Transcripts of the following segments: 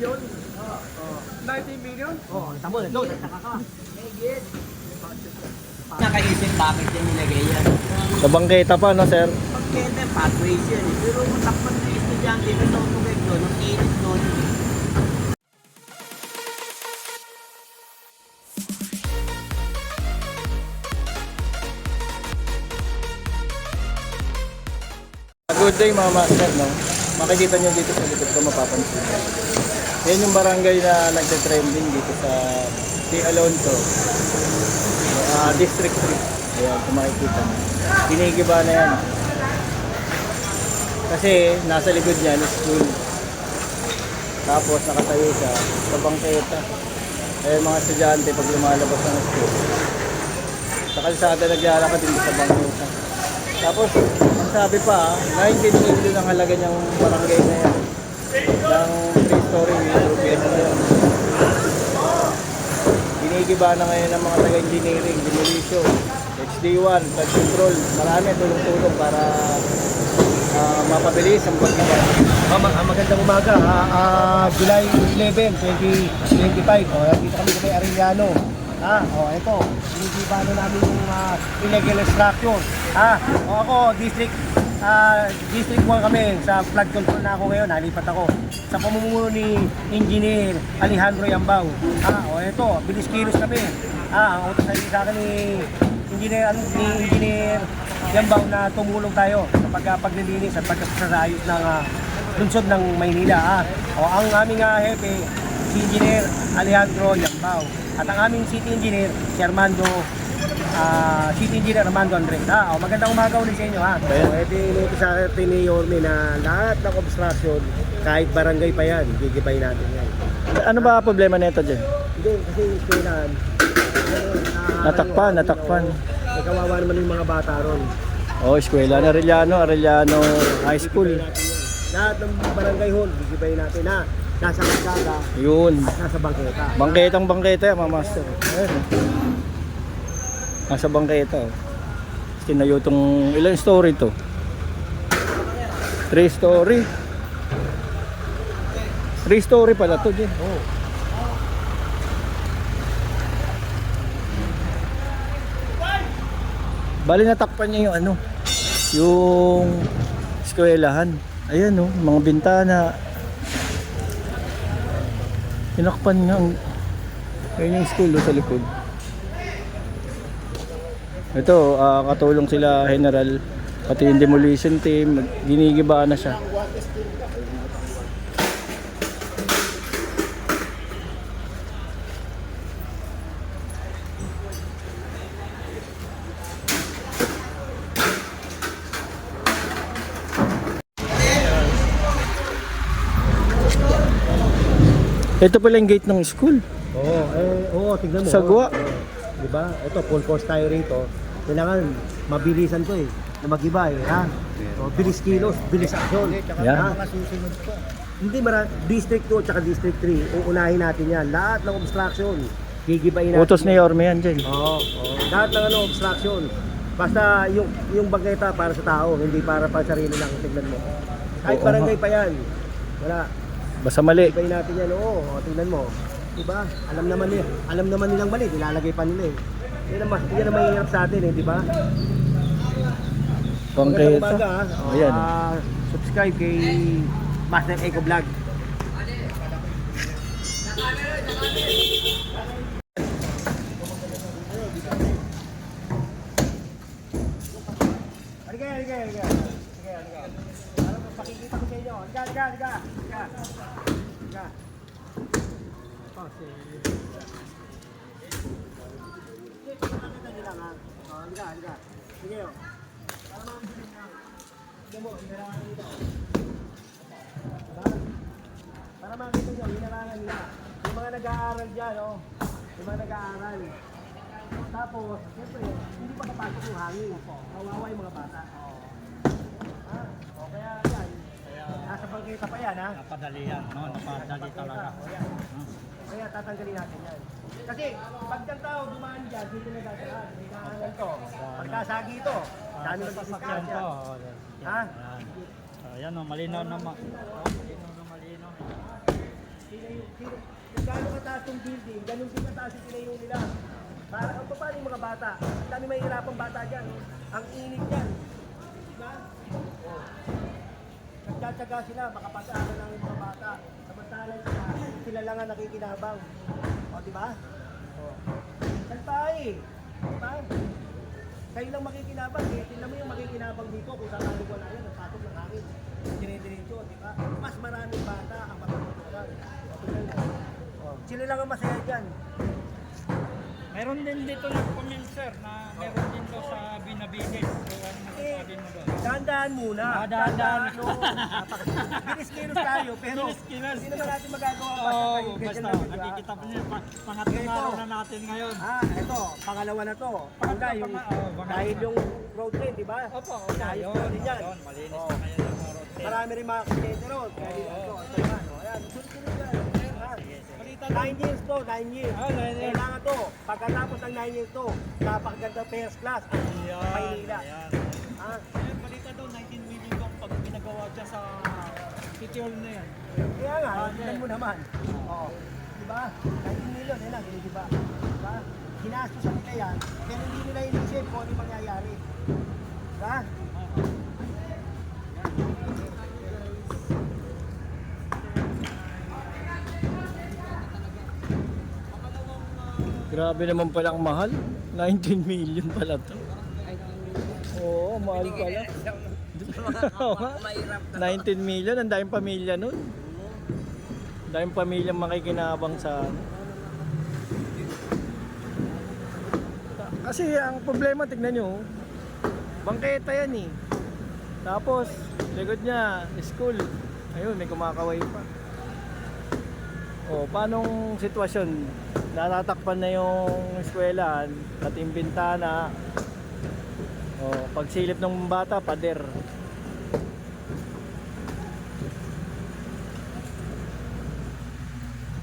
million. 90 million? Oo, tamo na doon. Saka ka. Nakaisip bakit yan nilagay yan. Sa bangketa pa, no, sir? Pagkende, pathways yan eh. Pero takpan na estudyante, ito tubig doon, ang init doon. Good day mga master, no? Makikita nyo dito sa likod ko, mapapansin. Yan yung barangay na nagte-trending dito sa P. Alonso, District 3. Ayan, kung makikita nyo. Ginigiba na yan. Kasi nasa likod niya, school. Tapos nakatayo siya sa bangketa. Eh mga estudyante pag lumalabas ng school, sa kalsada naglalakad din sa bangketa. Tapos, ang sabi pa, 19 million ang halaga niyang barangay na yan. Ng 3-story with ginigiba na ngayon ng mga taga-engineering, demolition, HD1, flood control. Marami tulong-tulong para mapabilis ang pagkiba. Magandang umaga. July 11, 2025. Dito kami sa Arellano. Ito. Ginigiba na namin yung illegal extraction. Ako, District 1 kami. Sa flood control na ako ngayon. Nalipat ako. Sa pamumuno ni Engineer Alejandro Yambao. Ito. Bilis kilos kami. Ang utos sa akin ni Engineer Yambao na tumulong tayo sa paglilinis at pagkasasayos ng lungsod ng Maynila. Ang aming hepe, si Engineer Alejandro Yambao. At ang aming City Engineer, si City Engineer Armando Andres. Magandang umaga ulit sa inyo. Ito yung inutos sa akin ni Yorme na lahat ng obstruction, kahit barangay pa yan, gigibay natin yan. Ano ba problema nito dyan? Hindi, kasi kailangan. Natakpan. May kawawa naman yung mga bata ron. Eskwela na Arellano High School. Lahat ng barangay hall, gigibay natin nasa kalsada Yun. at nasa bangketa. Bangketa yan, mga master. Ayun. Nasa bangketa. Tinayo itong ilang story to? 3 story. 3 story pala to din. Bali natakpan niya yung yung eskwelahan. Ayan mga bintana. Tinakpan niya ayun yung school sa likod. Ito, katulong sila General, pati yung demolition team, ginigiba na siya. Ito pala yung gate ng school. Tignan mo. Sagwa. Diba? Ito, full force tayo rito. Kailangan mabilisan to na mag-iba bilis kilos, bilis aksyon. Yan. Hindi District 2 at District 3, uunahin natin yan. Lahat ng obstruction, gigibayin natin. Utos ni Yorme yan dyan. Lahat ng obstruction. Basta yung bangketa para sa tao, hindi para pa sarili lang. Tignan mo. Kahit barangay pa yan. Wala. Basta mali. Gibayin natin yan. Tignan mo. Diba? Alam naman nilang mali, nilalagay pa nila Yan ang mahirap sa atin diba? Bangketa. Magandang umaga Ayan. Subscribe kay Master Eco Vlog. Halika. Pakikita ko sa inyo. Halika. Halika. Sige para makita nyo, hinarangan nila. Yung mga nag-aaral dyan, yung mga nag-aaral. Tapos, siyempre, hindi pa kapasok yung hangin. Kawawa yung mga bata. Kaya yan. Nasa bangketa pa yan, Napadali yan, napadali talaga. Kaya tatanggalin natin yan. Kasi pag ang tao dumaan dyan, dito na dadaan. May kahangan to. Pagkasagi ito, dami na sasakyan dyan. Ayan malinaw naman. Malinaw. kung gaano kataas yung building, ganun din kataas yung tinayo nila. Para ang paano yung mga bata? Ang dami mahihirapang bata dyan. Ang init dyan. Diba? Oh. Nagtsatsaga sila, makapag-aaral ng mga bata. Samantalang sila lang ang nakikinabang. O, diba? O. Santay! Diba? Kayo lang makikinabang. Eh, tingnan mo yung makikinabang dito kung saan ano wala yan, ang patok ng hangin. Dire-diretso, diba? Mas maraming bata ang matutunan. Sila lang ang masaya dyan. Meron din dito nag-comment sir na meron din daw sa Binabinis. So ano masasabi mo doon? Dahan-dahan muna. Dahan-dahan. Bilis-kilos tayo, pero Bilis-kilos. hindi naman natin magagawa pa Oo, tayo. basta nakikita mo niyo pangatlong Ito. araw na natin ngayon. Ito, pangalawa na to. Pangalawa, yung, dahil yung road lane, di ba? Opo, Ayos yun. na rin yan. Yun, malinis Oo. na ngayon yung mga road trip. Marami rin mga aksidente ron. Kaya ito, ito yan. O, ayan, sunod-sunod yan. Balita 9 years to, 9 years. 9 years. Kailangan to. Pagkatapos ng 9 years to, napakaganda first class. Maynila. Ah, Balita daw 19 million daw pag pinagawa siya sa City Hall na yan. kaya nga, tignan mo naman. Oo. Diba? 19 million, yan lang, diba? Diba? Ginastos sa nila yan, pero hindi nila inisip kung ano yung mangyayari. Diba? Grabe naman palang mahal. 19 million pala to. Oo, mahal pala. Oo nga. 19 million, ang daming pamilya nun. Ang daming pamilya makikinabang sa ano. Kasi ang problema, tignan nyo, bangketa yan eh. Tapos, likod niya, school. Ayun, may kumakaway pa. O, paanong sitwasyon? Natatakpan na yung eskwelahan at yung bintana. O, pagsilip ng bata, pader.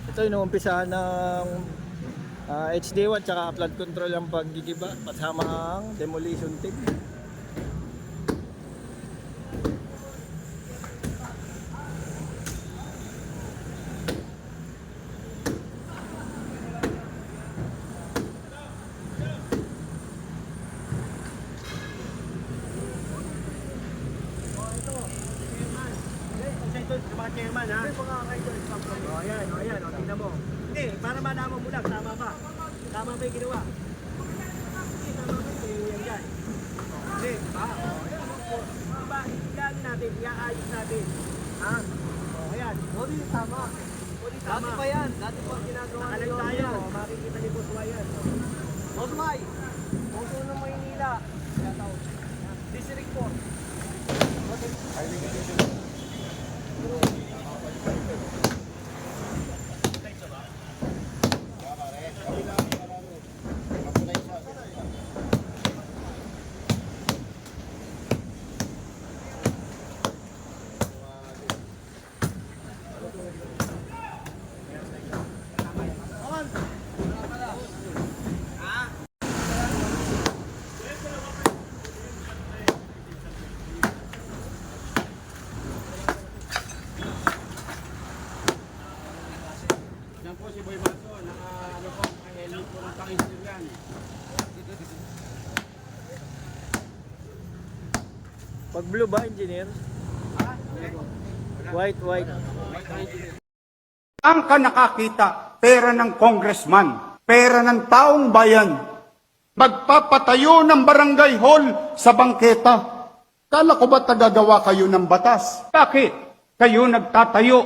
Ito, inuumpisahan ng HD1 tsaka flood control ang paggigiba kasama ang demolition team. Ito, sa mga chairman, ha? O, ayan, o, ayan, o, tingnan mo. Hindi, para malaman mo lang, tama ba? Tama ba yung ginawa? Hindi, tama ba yung yan? Hindi, ba? O, ayan, o, diba, iyan natin, iaayos natin. Ha? O, ayan, o, di tama. O, di tama. Dati pa yan. Dati pa ang ginagawa Nakalag tayo, o, makikita ni Boss Wayan. Boss May. Boso ng Maynila. District 4. Yan po si Boy Baso, ano po, helmet po ng pang-isip yan. Pag blue ba, engineer? White, white. Ang ka nakakita, pera ng congressman, pera ng taong bayan, magpapatayo ng barangay hall sa bangketa. Kala ko ba tagagawa kayo ng batas? Bakit kayo nagtatayo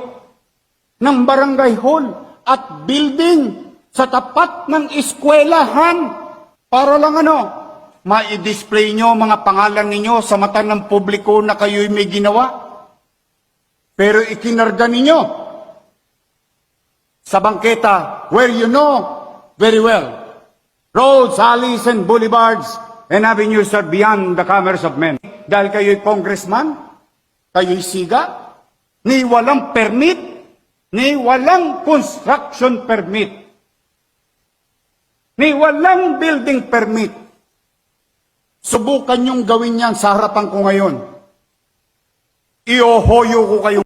ng barangay hall at building sa tapat ng eskwelahan para lang ma-display nyo mga pangalan ninyo sa mata ng publiko na kayo'y may ginawa? Pero ikinarga ninyo sa bangketa where you know very well roads, alleys, and boulevards and avenues are beyond the commerce of men. Dahil kayo'y congressman, kayo'y siga, ni walang permit, ni walang construction permit, ni walang building permit. Subukan niyong gawin yan sa harapan ko ngayon. Iohoyo ko kayo.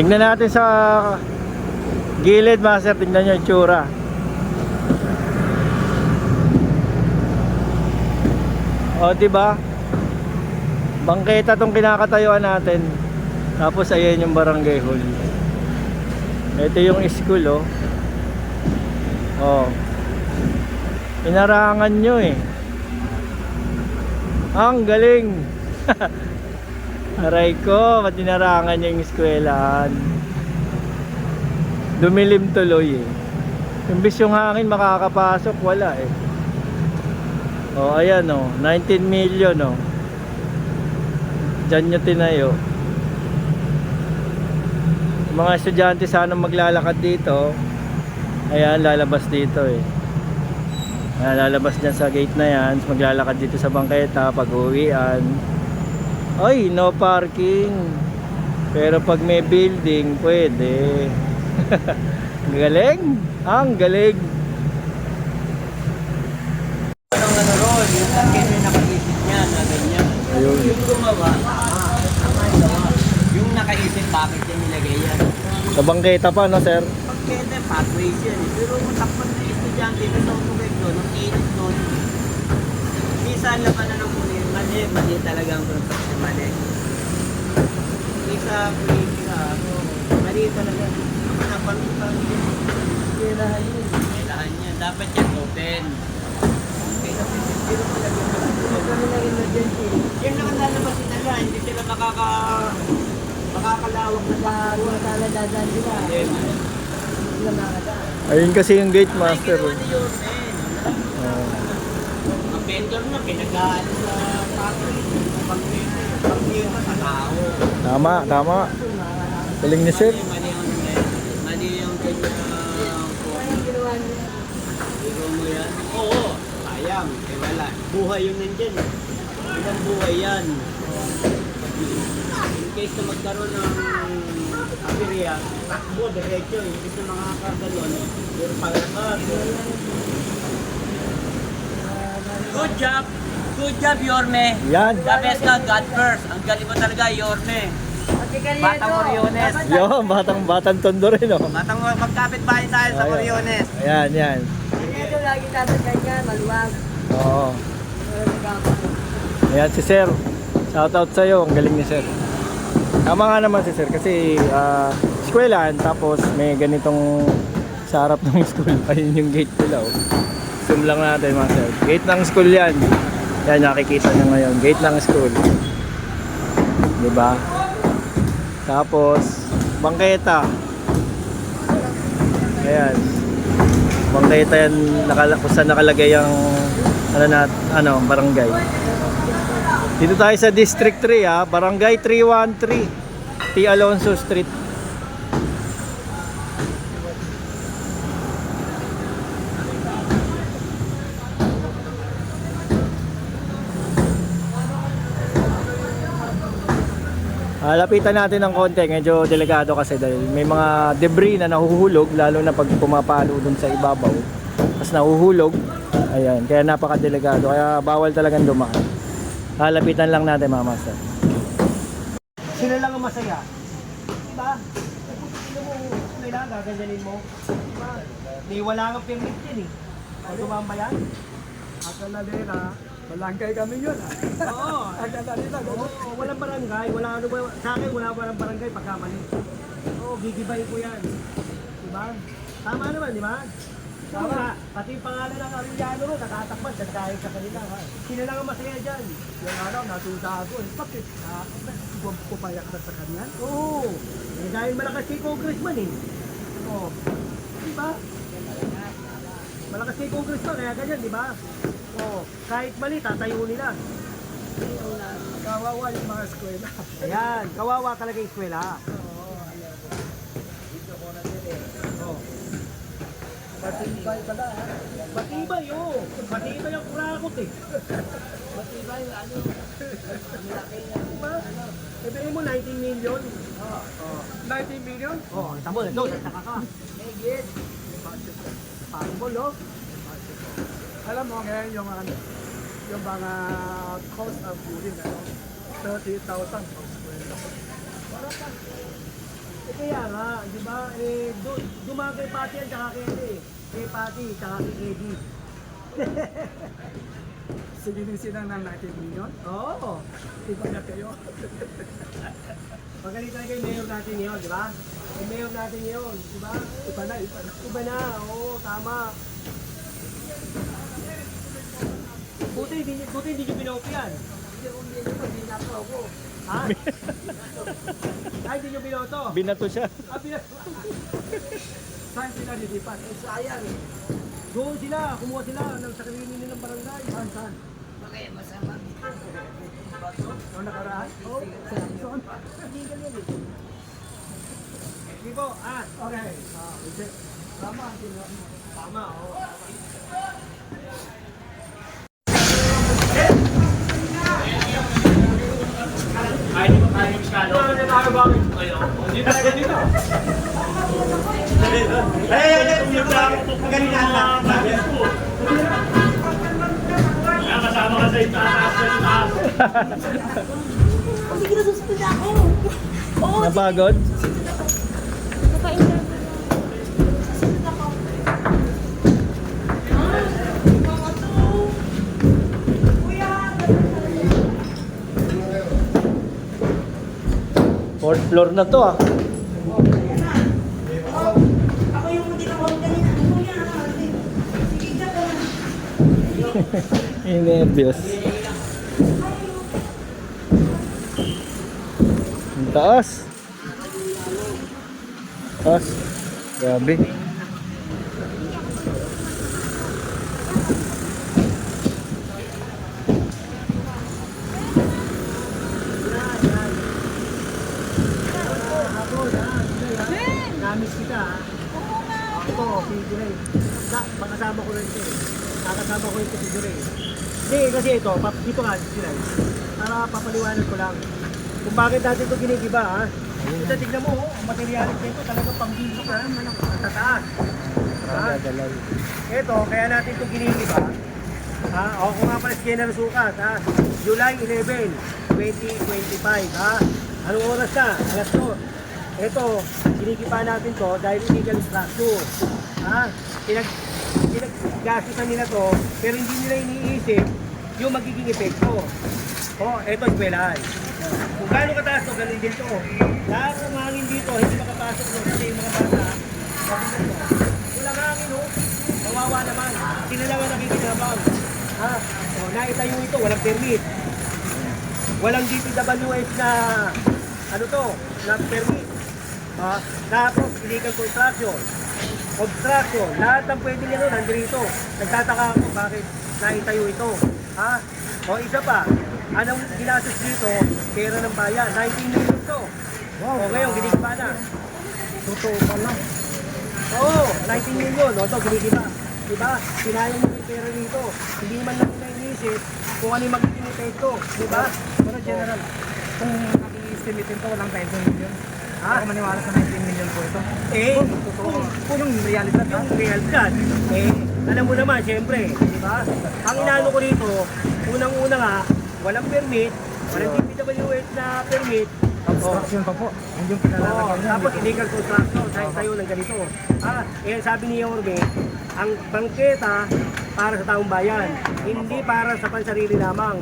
Tingnan natin sa gilid, master. Tingnan nyo yung tsura. O, diba? Bangketa tong kinakatayuan natin. Tapos ayan yung barangay hall. Ito yung school, oh. Oh. Inarangan nyo eh. Ang galing. Aray ko, ba't inarangan nyo yung eskwelahan? Dumilim tuloy eh. Imbis yung hangin makakapasok, wala eh. Oh, ayan oh, 19 million oh. Diyan nyo tinayo. Mga estudyante sana maglalakad dito. Ayan, lalabas dito eh. Ayan, lalabas dyan sa gate na yan. Maglalakad dito sa bangketa pag uwian. Ay, no parking. Pero pag may building, pwede. Galing. Ang galing. Ano ron, yung akin yung nakaisip niya na ganyan. Ayun. Yung gumawa, tama yung gawa. Yung nakaisip, bakit yung nilagay yan? Sa bangketa pa, no sir? Pagkete, pathways yan eh. Pero matakpan na estudyante, kasi ako tubig doon, ang init doon. Minsan laman na ng muli, mali talaga ang construction, mali. Isa, mali talaga. Napalutan din. Kailahan yun. Kailahan yan. Dapat yan open. Yan lang ang lalabas nila. Hindi sila makakalawak na dadaan sila. Ayun kasi yung gate master. Ano yun, ang vendor na pinagaan sa factory. Pag-iwa sa tao. Tama, tama. Galing ni sir. Mali yung kanya. Biro mo yan. Oo, sayang. Eh wala. Buhay yung nandyan. Ilang buhay yan. In case na magkaroon ng aberya, takbo, diretso. In case na makakaganon, pero paglakas. Good job! Good job, Yorme! Yan. The best ka, God first. Ang galing mo talaga, Yorme. Batang Moriones. Yo, batang tondo rin oh. Batang magkapit bahay tayo sa Moriones. Ayan, yan. Ito lagi natin ganyan, maluwag. Oo. Ayan si sir. Shoutout sa'yo, ang galing ni sir. Tama nga naman si sir kasi eskwelahan tapos may ganitong sa harap ng school. Ayun yung gate nila oh. Zoom lang natin mga sir. Gate ng school yan. Yan, nakikita nyo ngayon. Gate ng school. Diba? Tapos, bangketa. Ayan. Bangketa yan, kung saan nakalagay yung barangay. Dito tayo sa District 3 Barangay 313 T. Alonso Street. Lapitan natin ng konti, medyo delikado kasi dahil may mga debris na nahuhulog lalo na pag pumapalo dun sa ibabaw. Tapos nahuhulog. Ayan, kaya napakadelikado, kaya bawal talagang dumaan. Lapitan lang natin mga master. Sila lang ang masaya. Diba? Kung mo, kailangan gaganyanin mo. Diba? Di wala kang permit yan eh. O tumamba yan? Akaladera, balangkay kami yun. Oo. Akaladera, Oo, walang barangay. Wala ano ba? Sa akin, wala walang barangay pagkamali. Oo, gigibayin ko yan. Diba? Tama naman, di ba? Tama. Pati yung pangalan ng Arellano ro, nakatakpan, dahil sa kanila. Ha? Sino lang ang masaya dyan? Yung araw, natuta ako. Bakit? Pupayak na sa kanya? Oo. Eh, dahil malakas si congressman eh. Oo. Diba? Malakas si congressman, kaya ganyan, di ba? Oo. Kahit mali, tatayo nila. Kawawa yung mga eskwela. Ayan, kawawa talaga yung eskwela. Oo. Matibay pala. Matibay, oo. Matibay ang kurakot eh. Matibay, ano? Diba? Sabihin mo, 19 million. 19 million? Oo, tamo na. Doon, nagtaka ka. Megit. Possible, no? Alam mo ngayon yung mga cost of living, 30,000 per square. Kaya nga, di ba? Dumaan kay Pati yan, tsaka kay Eddie. Kay Pati, tsaka kay Eddie. Sige din sila ng 19 million. Oo. Iba na kayo. Magaling talaga yung mayor natin yun, di ba? Yung mayor natin yun, di ba? Iba na, iba na. Iba na, oo, tama. Buti hindi nyo binoto yan. Hindi na ako. Ha? Ay, hindi nyo binoto. Binato siya. Ah, binoto. Saan sila nilipat? Eh, sayang eh. Doon sila, kumuha sila ng sakalini nilang barangay. Saan, saan? Okay, masama. O nakaraan? Oo. Saan? Hindi ganyan eh. Sige po, Okay. Okay. Tama. tama, oo. Sige na, susunod ako. Oo, Napagod? naka-interview na. Susunod ako. Mga to. Kuya, Fourth floor na to ah. ako yung tinawag kanina. Kuya, sige ka po. Nervyos. Ang taas. Taas. Grabe. Namis kita ha. Ito, si Juray. Makasama ko rin ito eh. Nakasama ko ito si Juray. Hindi, kasi ito, dito nga si Juray. Para papaliwanag ko lang. Kung bakit natin ito ginigiba ha. Ito, tignan mo, ang materialis nito talagang pambili ka naman ang tataas. Ha? Ito, kaya natin ito ginigiba. Ha? O kung nga pala si General Sukat, ha? July 11, 2025, ha? Anong oras ka? Alas 2. Ito, ginigiba natin to dahil illegal structure. Ha? Pinaggastusan nila to, pero hindi nila iniisip yung magiging epekto. O, ito eskwelahan. Kung gaano kataas to, ganun din to. Lahat ng hangin dito, hindi makapasok doon kasi yung mga bata, walang hangin ho, kawawa naman. Sila lang ang nakikinabang. Ha? O, naitayo ito, walang permit. Walang DPWH na, ano to, na permit. Ha? Tapos, illegal construction, obstruction, lahat ng pwede nyo nandito. Nagtataka ako bakit naitayo ito. Ha? O isa pa, anong ginastos dito? Pera ng bayan, 19 million to. Wow, o ngayon, ginigiba na. Totoo pala. Oo, 19 million, o ito, ginigiba. Diba? Sinayang mo yung pera dito. Hindi man lang nila iniisip kung ano yung magiging epekto. Diba? Pero General, kung nag-i-estimate ito, walang 20 million. Ako maniwala sa 19 million po ito. Kung yung realidad, Yung realidad, alam mo naman, siyempre, di ba? Ang inaano ko dito, unang-una nga, walang permit, walang DPWH na permit. obstruction pa po. Yun yung pinalalagay niya. Tapos illegal construction, tayo ng ganito. Sabi ni Yorme, ang bangketa para sa taong bayan, hindi para sa pansarili lamang.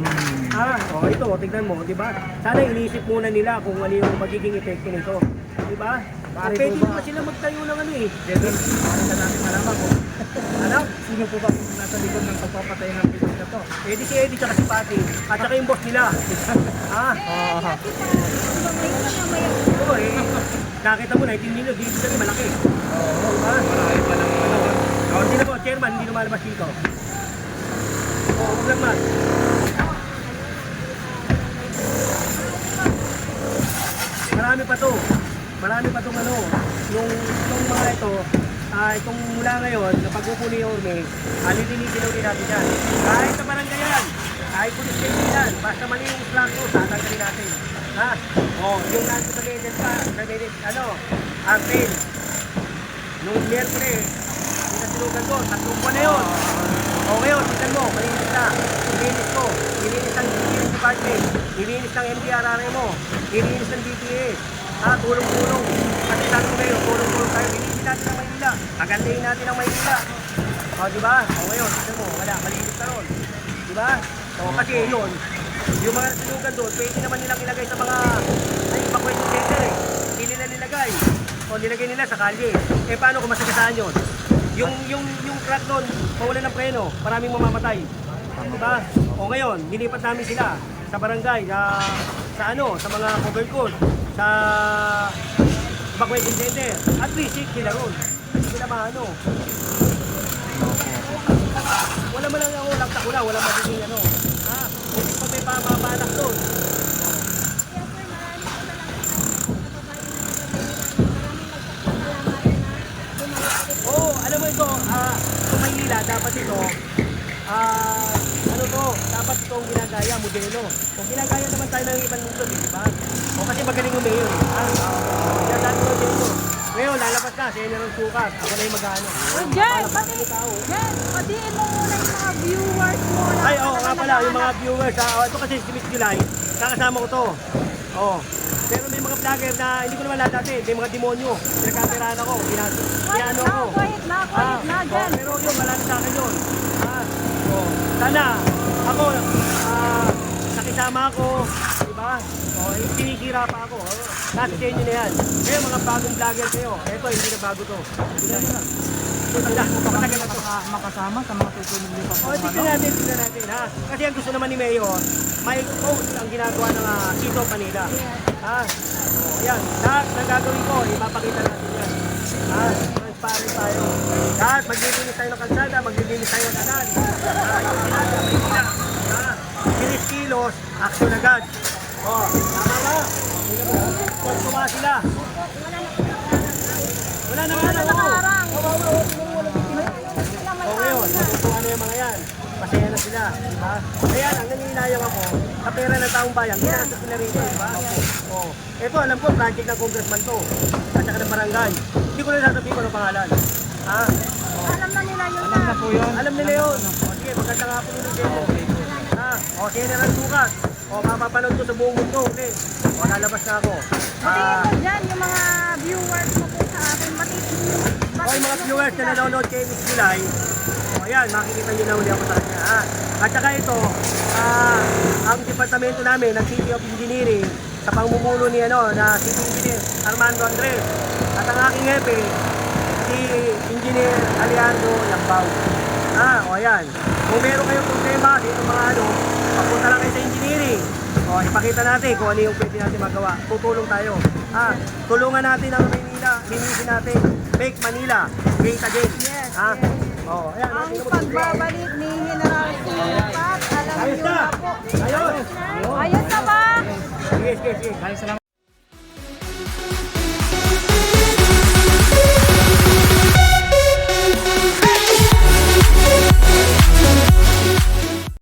Ito, tignan mo, di ba? Sana inisip muna nila kung ano yung magiging epekto nito. Di ba? Pwede pa sila magtayo ng ano eh. General, na natin malaman ko. Ano? Sino po ba nasa likod ng pagpapatay ng pilot na to? Si Eddie tsaka si Pati. At saka yung boss nila. Oo nakita mo 19 million, di sabi malaki. Marami pa ng ano. Hindi na po, chairman, hindi lumalabas dito. Huwag lang man. Marami pa to. Marami pa tong ano. Yung mga ito, itong mula ngayon, na pagpupuli yung Orme, alilinitin ulit natin yan. Kahit sa barangay yan, kahit police station yan, basta mali yung flag ko, tatanggalin natin. Ha? Yung nasa sa legend pa, Artin. Nung Miyerkules, pinasilugan ko, 3 buwan na yun. Ngayon, tignan mo, malinis na. Nilinis ko, nilinis ng Engineering Department, nilinis ng MDRRMO, nilinis ng DPS. Tulong-tulong. Kasi sabi ko ngayon, tulong-tulong tayo. Linisin natin ang Maynila. Kagandahin natin ang Maynila. Di ba? Ngayon, tignan mo, wala, malinis na ron. Di ba? Kasi yun, yung mga sinugan doon, pwede naman nilang ilagay sa mga evacuation center eh. Hindi nila nilagay. Nilagay nila sa kalye. Paano kung masagasaan yun? Yung truck doon, mawala ng preno, maraming mamamatay. Diba? Ngayon, nilipat namin sila sa barangay, sa mga cover code, sa evacuation center. At least, sila ron. Hindi sila maano. Wala man lang ako, laktak ko na, wala magiging ano. Hindi pa may pamapanak doon. Alam mo ito, sa Maynila, dapat ito, dapat ito ang ginagaya, modelo. Kung ginagaya naman tayo ng ibang mundo, di ba? Kasi magaling yung mayor. Kaya dati ko dito. Ngayon, lalabas na, General Sukat. Ako na yung mag-ano. Jen, patiin mo muna yung mga viewers mo. Ay, nga pala, yung mga viewers. Ito kasi si Miss July, kakasama ko to. Pero may mga vlogger na hindi ko naman lahat dati. May mga demonyo. Pinagkapiraan ako. Pinano ako. Quiet na, Jen. Pero yun, malaki sa akin yun. Sana, ako, nakisama ako, di ba? Sinisira pa ako. Nasa sa inyo na yan. Kayo, mga bagong vlogger kayo. Ito, hindi na bago to. Matagal na to. Makasama sa mga susunod niyo pa po. Tignan natin, ha? Kasi ang gusto naman ni Mayor, may post ang ginagawa ng City of Manila. Yan, lahat ng gagawin ko, ipapakita natin yan. Transparent tayo. Lahat, maglilinis tayo ng kalsada, maglilinis tayo ng kanal. Yung ginagawa, Maynila. Kinis kilos, action agad. Tama ba? Tuwa sila. Wala na nga lang. Ngayon, natutuwa na yung mga yan. Masaya na sila, di ba? Kaya ang nanginayang ako, sa pera ng taong bayan, ginasa sila rito, di ba? Ito, alam ko, project ng congressman to. At saka ng barangay. Hindi ko na sasabihin ko ng pangalan. Alam na nila yun na. Alam nila yun. Sige, maganda nga po yun yung demo. General Sukat. Mapapanood ko sa buong mundo. Lalabas na ako. Patiin mo dyan yung mga viewers mo po sa akin. Yung mga viewers na nanonood kay Miss July, ayan, makikita nyo na uli ako sa kanya. At saka ito, ang departamento namin ng City of Engineering, sa pamumuno ni na City Engineer Armando Andres. At ang aking hepe, si Engineer Alejandro Lambao. Ayan. Kung meron kayong problema sa itong mga papunta lang kayo sa engineering. Ipakita natin kung ano yung pwede natin magawa. Tutulong tayo. Tulungan natin ang Maynila. Linisin natin. Make Manila great again. Yes, Ayan, ang pagbabalik ni General Sukat, alam niyo na po. Ayos! Ayos na ba? Sige. Maraming salamat.